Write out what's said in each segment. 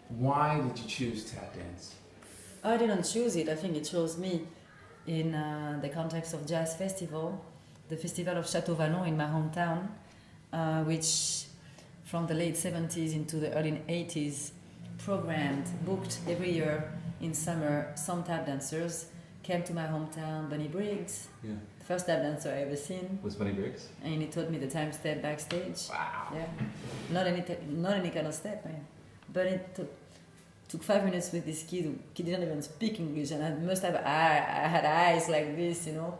Why did you choose tap dance? I didn't choose it. I think it chose me in the context of jazz festival, the festival of Château Vallon in my hometown, which from the late 70s into the early 80s booked every year in summer some tap dancers. Came to my hometown, Bunny Briggs, Yeah. the first tap dancer I ever seen, Was Bunny Briggs? and he taught me the time step backstage. Wow. Yeah, not any kind of step, man. But it took 5 minutes with this kid who didn't even speak English, and I had eyes like this, you know,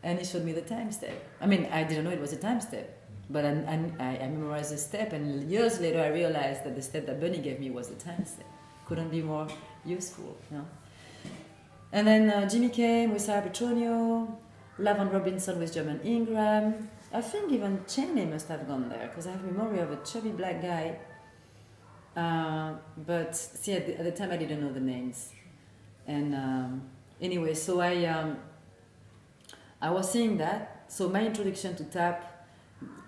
and he showed me the time step. I mean, I didn't know it was a time step, but I memorized the step, and years later I realized that the step that Bunny gave me was the time step. Couldn't be more useful, you know. And then Jimmy came with Sarah Petronio, Lavon Robinson with German Ingram. I think even Cheney must have gone there, because I have memory of a chubby black guy. But see, at the time I didn't know the names. And anyway, so I was seeing that. So my introduction to tap,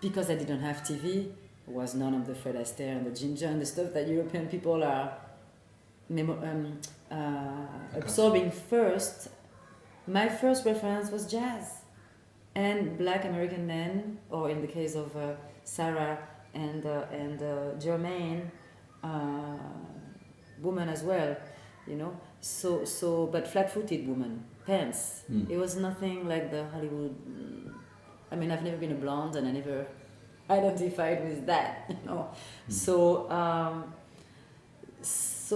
because I didn't have TV, was none of the Fred Astaire and the Ginger and the stuff that European people are absorbing first. My first reference was jazz and black American men, or in the case of Sarah and Jermaine, woman as well, you know. So but flat-footed woman, pants. It was nothing like the Hollywood. I mean, I've never been a blonde, and I never identified with that, you know. So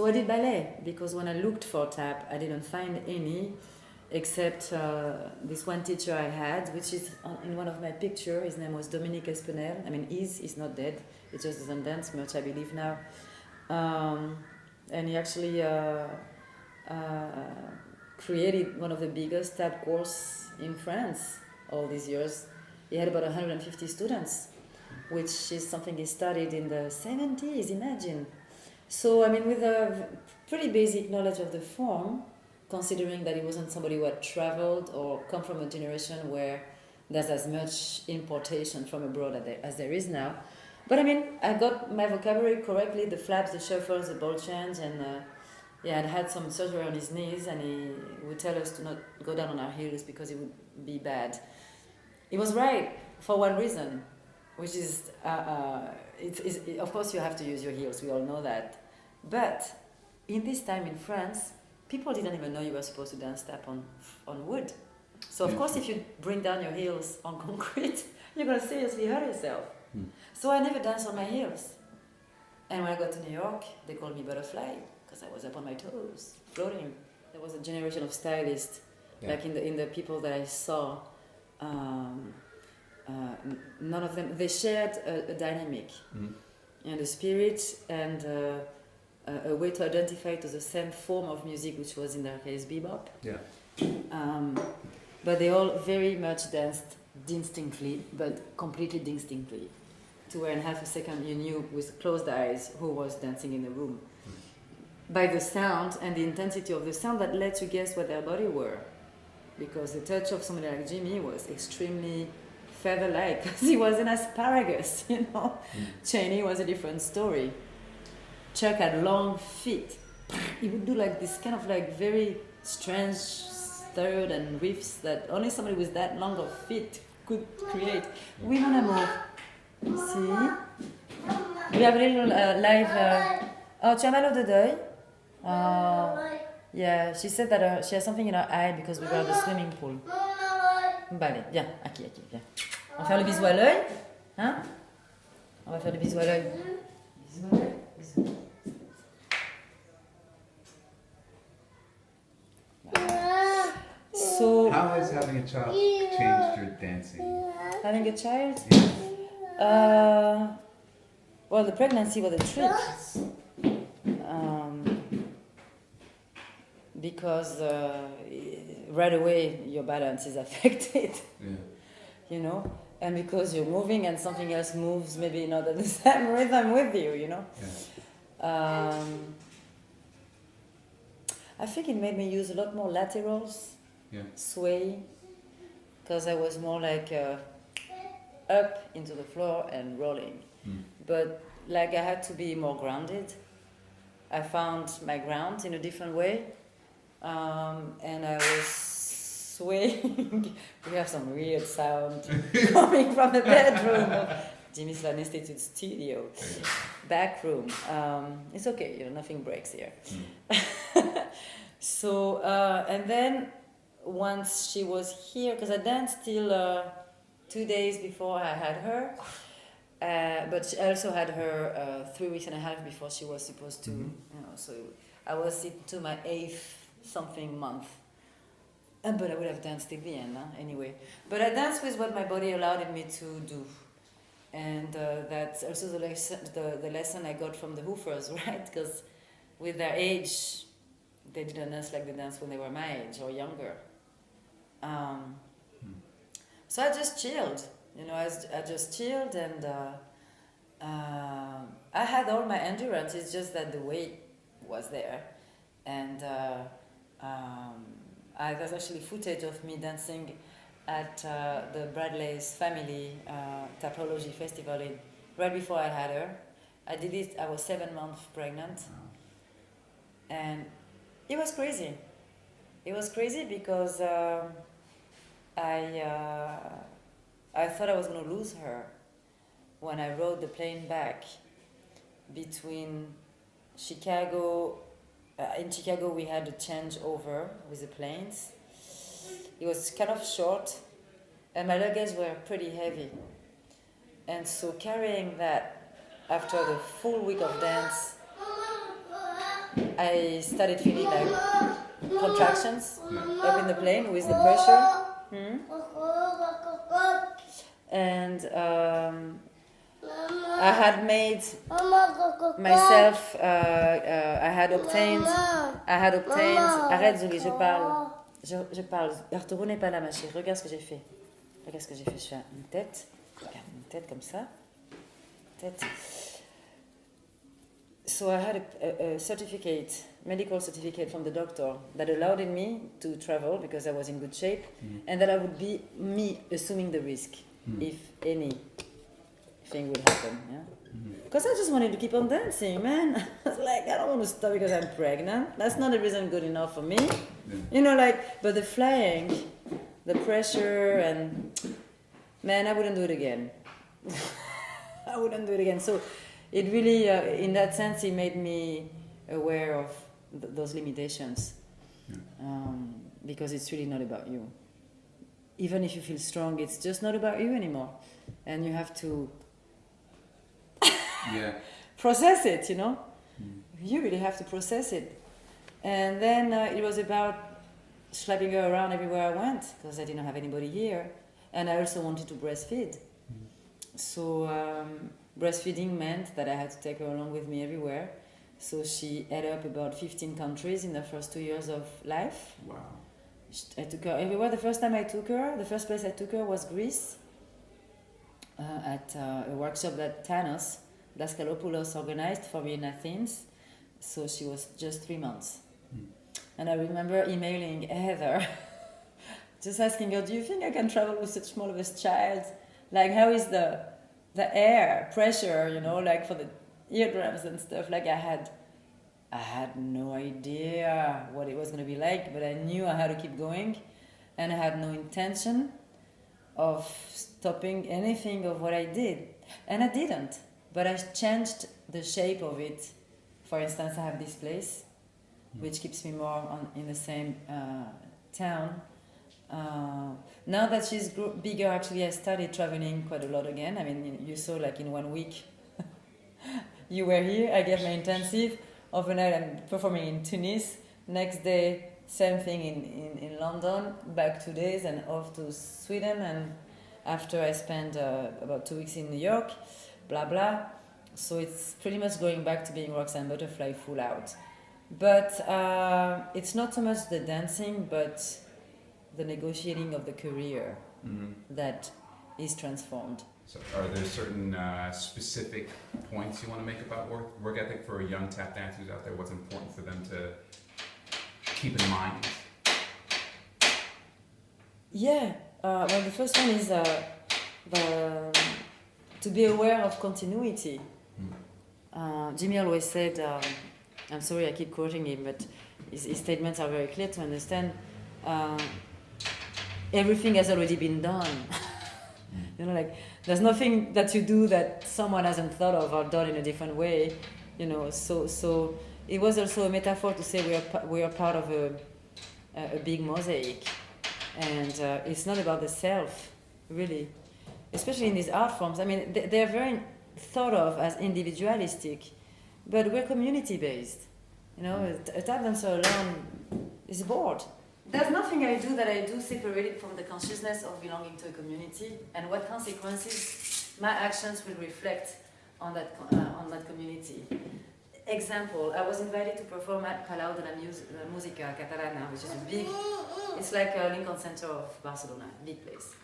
I did ballet, because when I looked for tap, I didn't find any, except this one teacher I had, which is in one of my pictures. His name was Dominique Espenel. I mean, he's not dead. He just doesn't dance much, I believe now. And he actually created one of the biggest tap courses in France all these years. He had about 150 students, which is something he started in the 70s, imagine. So, I mean, with a pretty basic knowledge of the form, considering that he wasn't somebody who had traveled or come from a generation where there's as much importation from abroad as there is now. But I mean, I got my vocabulary correctly, the flaps, the shuffles, the ball change, and I'd had some surgery on his knees, and he would tell us to not go down on our heels because it would be bad. He was right for one reason, which is, of course you have to use your heels, we all know that. But in this time in France, people didn't even know you were supposed to dance tap on wood. So of course if you bring down your heels on concrete, you're going to seriously hurt yourself. So I never danced on my heels. And when I got to New York, they called me Butterfly, because I was up on my toes, floating. There was a generation of stylists, like in the people that I saw. None of them, they shared a dynamic and a spirit and a way to identify to the same form of music, which was in their case bebop. Yeah. But they all very much danced distinctly, but completely distinctly. To where in half a second you knew with closed eyes who was dancing in the room. By the sound and the intensity of the sound that let you guess what their body were. Because the touch of somebody like Jimmy was extremely feather-like, because he was an asparagus, you know. Cheney was a different story. Chuck had long feet. He would do like this kind of like very strange third and riffs that only somebody with that long of feet could create. Oui, mon amour. See? We have a little live... Oh, tu as mal au dos d'œil? Yeah, she said that she has something in her eye because we were at the swimming pool. Bah allez, viens, Aki, viens. On va faire le bisou à l'œil, hein? On va faire le bisou à l'œil. Bisou à l'œil, bisou. So, how has having a child changed your dancing? Having a child? Yeah. Well, the pregnancy was a trick. Because right away your balance is affected. Yeah. You know? And because you're moving and something else moves, maybe not at the same rhythm with you, you know? Yeah. I think it made me use a lot more laterals, sway, because I was more like up into the floor and rolling. But like I had to be more grounded. I found my ground in a different way, and I was swaying. We have some weird sound coming from the bedroom of Jimmy's Land Institute studio, back room. It's okay, nothing breaks here. So, and then once she was here, because I danced till 2 days before I had her, but I also had her 3 weeks and a half before she was supposed to, so I was into my 8th something month. But I would have danced till the end, anyway. But I danced with what my body allowed me to do. And that's also the lesson I got from the Hoofers, right? Because with their age, they didn't dance like they danced when they were my age or younger. So I just chilled, I just chilled, and I had all my endurance. It's just that the weight was there. And there's actually footage of me dancing at the Bradley's family tapology festival right before I had her. I did it, I was 7 months pregnant. And it was crazy. It was crazy because I thought I was going to lose her when I rode the plane back between Chicago. In Chicago, we had a changeover with the planes. It was kind of short, and my luggage were pretty heavy. And so carrying that after the full week of dance, I started feeling like contractions up in the plane with the pressure. And I had made myself, I had obtained, arrête Zouli, je parle, retournez pas là ma chérie, regarde ce que j'ai fait, je fais une tête, regarde une tête comme ça, tête. So I had a certificate, medical certificate from the doctor that allowed me to travel because I was in good shape, and that I would be me assuming the risk if anything would happen. Because I just wanted to keep on dancing, man. I was like, I don't want to stop because I'm pregnant. That's not a reason good enough for me. But the flying, the pressure, and man, I wouldn't do it again. I wouldn't do it again. So it really, in that sense, it made me aware of those limitations. Because it's really not about you. Even if you feel strong, it's just not about you anymore. And you have to process it, You really have to process it. And then it was about slapping her around everywhere I went, because I didn't have anybody here. And I also wanted to breastfeed. So breastfeeding meant that I had to take her along with me everywhere. So she ate up about 15 countries in the first 2 years of life. Wow. I took her everywhere. The first place I took her was Greece, at a workshop that Thanos Daskalopoulos organized for me in Athens. So she was just 3 months. And I remember emailing Heather, just asking her, do you think I can travel with such small of a child? Like, how is the air pressure, like for the eardrums and stuff? Like, I had no idea what it was going to be like, but I knew I had to keep going, and I had no intention of stopping anything of what I did. And I didn't, but I changed the shape of it. For instance, I have this place, which keeps me more in the same town. Now that she's bigger, actually, I started traveling quite a lot again. I mean, you saw, like, in 1 week, you were here, I gave my intensive. Overnight, I'm performing in Tunis. Next day, same thing in London. Back 2 days and off to Sweden. And after I spent about 2 weeks in New York, blah, blah. So it's pretty much going back to being Roxane Butterfly full out. But it's not so much the dancing, but the negotiating of the career that is transformed. So are there certain specific points you want to make about work ethic for young tap dancers out there? What's important for them to keep in mind? Yeah, well, the first one is to be aware of continuity. Jimmy always said, I'm sorry I keep quoting him, but his statements are very clear to understand. Everything has already been done. You know, like there's nothing that you do that someone hasn't thought of or done in a different way. You know, so it was also a metaphor to say we are part of a big mosaic, and it's not about the self, really, especially in these art forms. I mean, they're very thought of as individualistic, but we're community based. You know, a tap dancer alone is bored. There's nothing I do that I do separated from the consciousness of belonging to a community, and what consequences my actions will reflect on that community. Example, I was invited to perform at Palau de la Música Catalana, which is it's like a Lincoln Center of Barcelona, big place.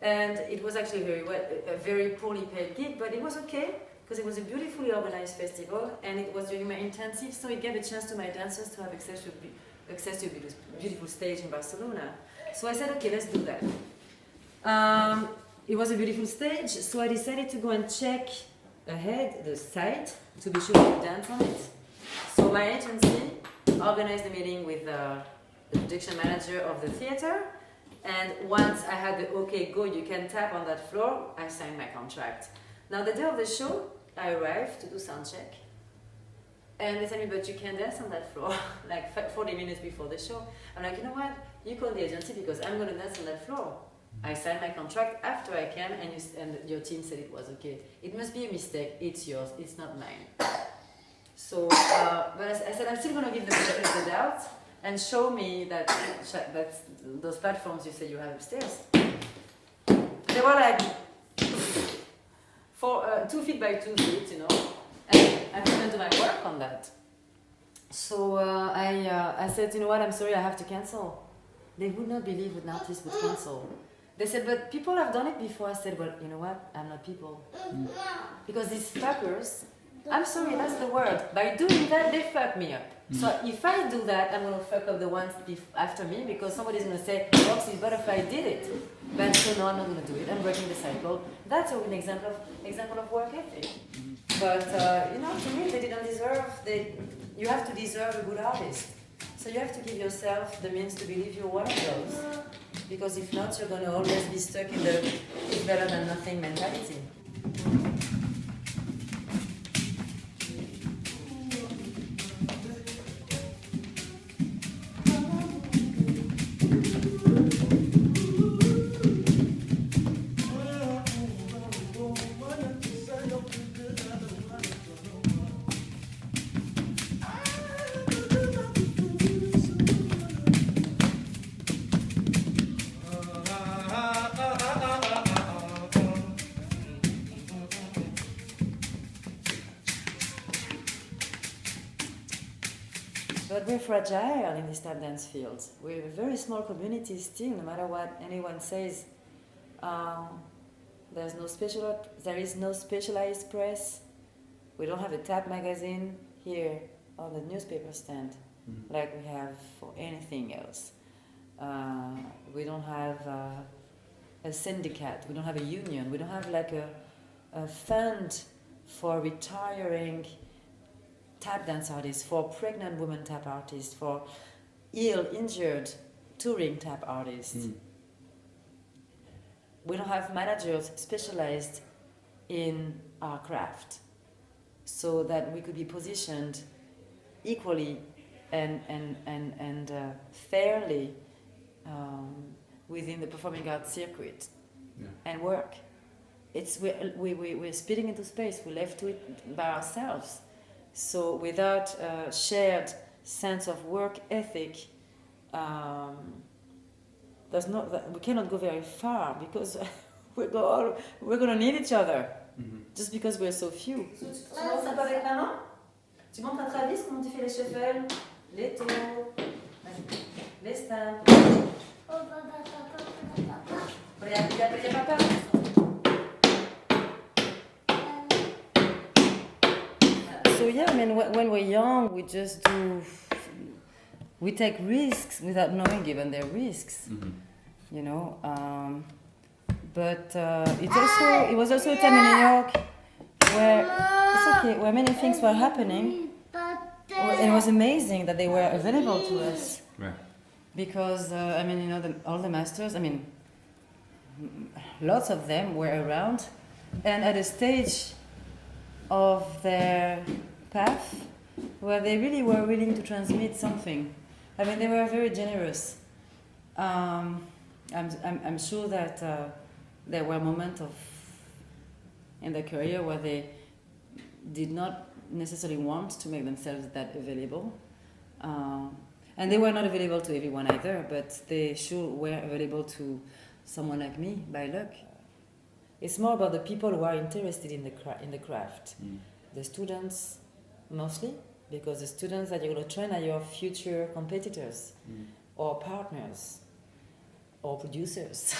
And it was actually a very poorly paid gig, but it was okay, because it was a beautifully organized festival, and it was during my intensive, so it gave a chance to my dancers to have access to a beautiful stage in Barcelona. So I said, okay, let's do that. It was a beautiful stage, so I decided to go and check ahead the site to be sure to dance on it. So my agency organized a meeting with the production manager of the theater, and once I had the okay, go, you can tap on that floor, I signed my contract. Now the day of the show, I arrived to do sound check, and they said me, but you can dance on that floor, like 40 minutes before the show. I'm like, you know what, you call the agency because I'm going to dance on that floor. I signed my contract after I came, and your team said it was okay. It must be a mistake, it's yours, it's not mine. So, but I said, I'm still going to give the benefit of the doubt, and show me that those platforms you say you have upstairs. They were like 2 feet by 2 feet, you know, and I couldn't do my work on that. So I said, you know what, I'm sorry, I have to cancel. They would not believe an artist would cancel. They said, but people have done it before. I said, well, you know what, I'm not people. Because these fuckers, I'm sorry, that's the word. By doing that, they fuck me up. So if I do that, I'm going to fuck up the ones after me, because somebody's going to say, Roxane Butterfly did it. But so no, I'm not going to do it. I'm breaking the cycle. That's an example of work ethic. But you know, to me, they didn't deserve. You have to deserve a good artist. So you have to give yourself the means to believe you're one of those. Because if not, you're going to always be stuck in the it's better than nothing mentality. But we're fragile in these tap dance fields. We're a very small community still, no matter what anyone says. There is no specialized press. We don't have a tap magazine here on the newspaper stand like we have for anything else. We don't have a syndicate. We don't have a union. We don't have like a fund for retiring tap dance artists, for pregnant women tap artists, for ill, injured, touring tap artists. We don't have managers specialized in our craft, so that we could be positioned equally and fairly within the performing arts circuit and work. We're spitting into space. We're left to it by ourselves. So without a shared sense of work ethic, we cannot go very far, because we're going to need each other, just because we're so few. Tu montres un peu avec la main? Tu montres à Travis comment tu fais les shuffles, les tours, les stamps. Il y a papa. So yeah, I mean, when we're young, we take risks without knowing even they're risks, you know. But it was also a time in New York where it's okay, where many things were happening, it was amazing that they were available to us. Right. Because all the masters, lots of them were around, and at a stage of their path where they really were willing to transmit something. They were very generous. I'm sure that there were moments in their career where they did not necessarily want to make themselves that available. And they were not available to everyone either, but they sure were available to someone like me by luck. It's more about the people who are interested in the craft. The students mostly, because the students that you're going to train are your future competitors or partners or producers,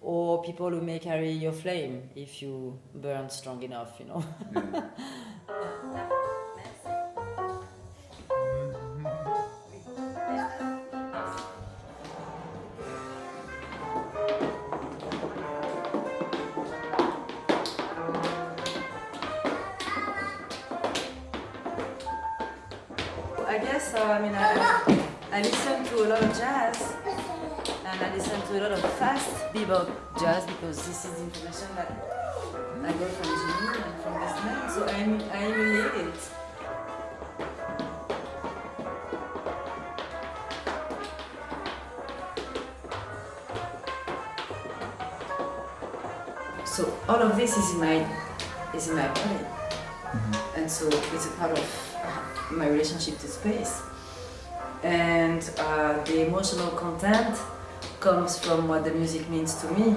or people who may carry your flame if you burn strong enough, Yeah. I guess, I listen to a lot of jazz, and I listen to a lot of fast bebop jazz, because this is information that I got from Jimmy and from this man, so I emulate it. So all of this is in my body, and so it's a part of my relationship to space. And the emotional content comes from what the music means to me.